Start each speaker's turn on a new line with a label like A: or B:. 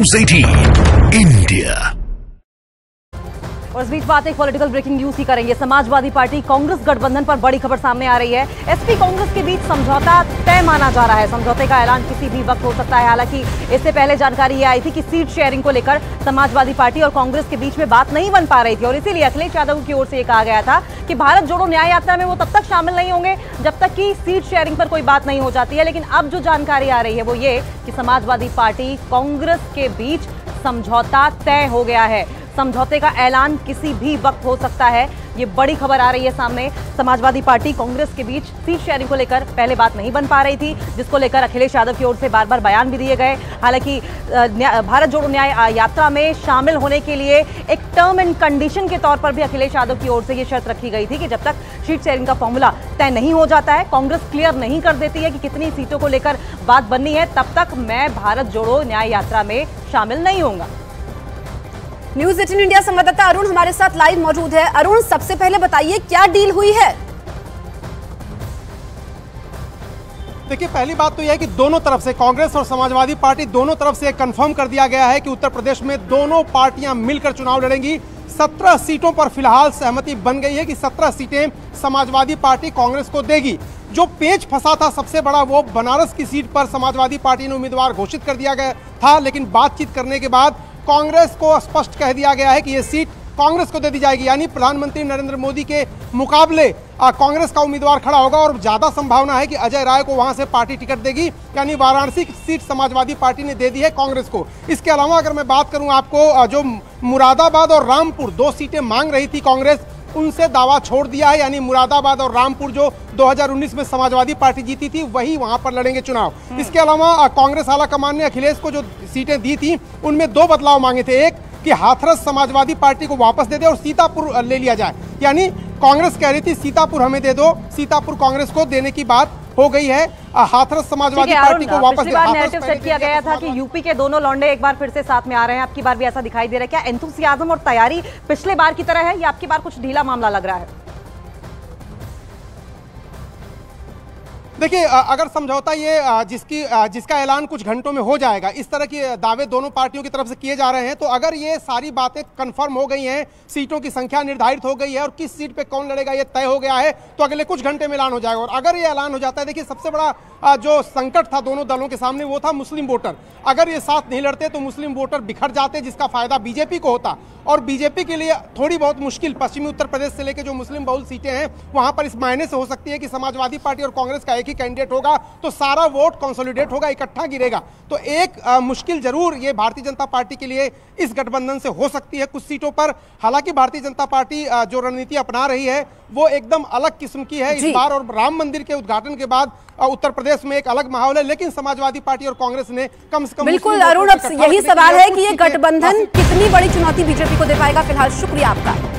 A: News 18 India।
B: और इस बीच बात एक पॉलिटिकल ब्रेकिंग न्यूज की करेंगे। समाजवादी पार्टी कांग्रेस गठबंधन पर बड़ी खबर सामने आ रही है। एसपी कांग्रेस के बीच समझौता तय माना जा रहा है। समझौते का ऐलान किसी भी वक्त हो सकता है। हालांकि इससे पहले जानकारी ये आई थी कि सीट शेयरिंग को लेकर समाजवादी पार्टी और कांग्रेस के बीच में बात नहीं बन पा रही थी और इसीलिए अखिलेश यादव की ओर से कहा गया था कि भारत जोड़ो न्याय यात्रा में वो तब तक शामिल नहीं होंगे जब तक कि सीट शेयरिंग पर कोई बात नहीं हो जाती है। लेकिन अब जो जानकारी आ रही है वो ये कि समाजवादी पार्टी कांग्रेस के बीच समझौता तय हो गया है। समझौते का ऐलान किसी भी वक्त हो सकता है। ये बड़ी खबर आ रही है सामने। समाजवादी पार्टी कांग्रेस के बीच सीट शेयरिंग को लेकर पहले बात नहीं बन पा रही थी, जिसको लेकर अखिलेश यादव की ओर से बार बार बयान भी दिए गए। हालांकि भारत जोड़ो न्याय यात्रा में शामिल होने के लिए एक टर्म एंड कंडीशन के तौर पर भी अखिलेश यादव की ओर से ये शर्त रखी गई थी कि जब तक सीट शेयरिंग का फॉर्मूला तय नहीं हो जाता है, कांग्रेस क्लियर नहीं कर देती है कि कितनी सीटों को लेकर बात बननी है, तब तक मैं भारत जोड़ो न्याय यात्रा में शामिल नहीं होऊंगा।
C: न्यूज 18 इंडिया संवाददाता अरुण हमारे साथ लाइव मौजूद है। अरुण, सबसे पहले बताइए क्या डील हुई है?
D: देखिए, पहली बात तो यह है कि दोनों तरफ से, कांग्रेस और समाजवादी पार्टी दोनों तरफ से कंफर्म कर दिया गया है कि उत्तर प्रदेश में दोनों पार्टियां मिलकर चुनाव लड़ेंगी। 17 सीटों पर फिलहाल सहमति बन गई है कि 17 सीटें समाजवादी पार्टी कांग्रेस को देगी। जो पेच फंसा था सबसे बड़ा, वो बनारस की सीट पर समाजवादी पार्टी ने उम्मीदवार घोषित कर दिया गया था, लेकिन बातचीत करने के बाद कांग्रेस को स्पष्ट कह दिया गया है कि यह सीट कांग्रेस को दे दी जाएगी। यानी प्रधानमंत्री नरेंद्र मोदी के मुकाबले कांग्रेस का उम्मीदवार खड़ा होगा और ज्यादा संभावना है कि अजय राय को वहां से पार्टी टिकट देगी। यानी वाराणसी की सीट समाजवादी पार्टी ने दे दी है कांग्रेस को। इसके अलावा अगर मैं बात करूं आपको, जो मुरादाबाद और रामपुर 2 सीटें मांग रही थी कांग्रेस, उनसे दावा छोड़ दिया है। यानी मुरादाबाद और रामपुर जो 2019 में समाजवादी पार्टी जीती थी, वही वहां पर लड़ेंगे चुनाव। इसके अलावा कांग्रेस आला कमान ने अखिलेश को जो सीटें दी थी उनमें 2 बदलाव मांगे थे। एक कि हाथरस समाजवादी पार्टी को वापस दे दे और सीतापुर ले लिया जाए। यानी कांग्रेस कह रही थी सीतापुर हमें दे दो, सीतापुर कांग्रेस को देने की बात हो गई है। हाथरस समाजवादी पार्टी को वापस
B: नैरेटिव सेट किया गया था कि यूपी के दोनों लौंडे एक बार फिर से साथ में आ रहे हैं। आपकी बार भी ऐसा दिखाई दे रहा है क्या? एंथुसियाज्म और तैयारी पिछले बार की तरह है या आपकी बार कुछ ढीला मामला लग रहा है?
D: देखिए, अगर समझौता ये जिसका ऐलान कुछ घंटों में हो जाएगा, इस तरह के दावे दोनों पार्टियों की तरफ से किए जा रहे हैं, तो अगर ये सारी बातें कंफर्म हो गई हैं, सीटों की संख्या निर्धारित हो गई है और किस सीट पे कौन लड़ेगा ये तय हो गया है, तो अगले कुछ घंटे में ऐलान हो जाएगा। और अगर ये ऐलान हो जाता है, देखिए सबसे बड़ा जो संकट था दोनों दलों के सामने वो था मुस्लिम वोटर। अगर ये साथ नहीं लड़ते तो मुस्लिम वोटर बिखर जाते, जिसका फायदा बीजेपी को होता और बीजेपी के लिए थोड़ी बहुत मुश्किल पश्चिमी उत्तर प्रदेश से लेकर जो मुस्लिम बहुल सीटें हैं वहां पर इस मायने से हो सकती है कि समाजवादी पार्टी और कांग्रेस का एक ही कैंडिडेट होगा तो सारा वोट कंसोलिडेट होगा, इकट्ठा गिरेगा। तो एक मुश्किल जरूर ये भारतीय जनता पार्टी के लिए इस गठबंधन से हो सकती है कुछ सीटों पर। हालांकि भारतीय जनता पार्टी जो रणनीति अपना रही है वो एकदम अलग किस्म की है इस बार, और राम मंदिर के उद्घाटन के बाद उत्तर प्रदेश में एक अलग माहौल है। लेकिन समाजवादी पार्टी और कांग्रेस ने कम से कम,
C: बिल्कुल अरुण, अब यही सवाल है कि ये गठबंधन कितनी बड़ी चुनौती बीजेपी को दे पाएगा। फिलहाल शुक्रिया आपका।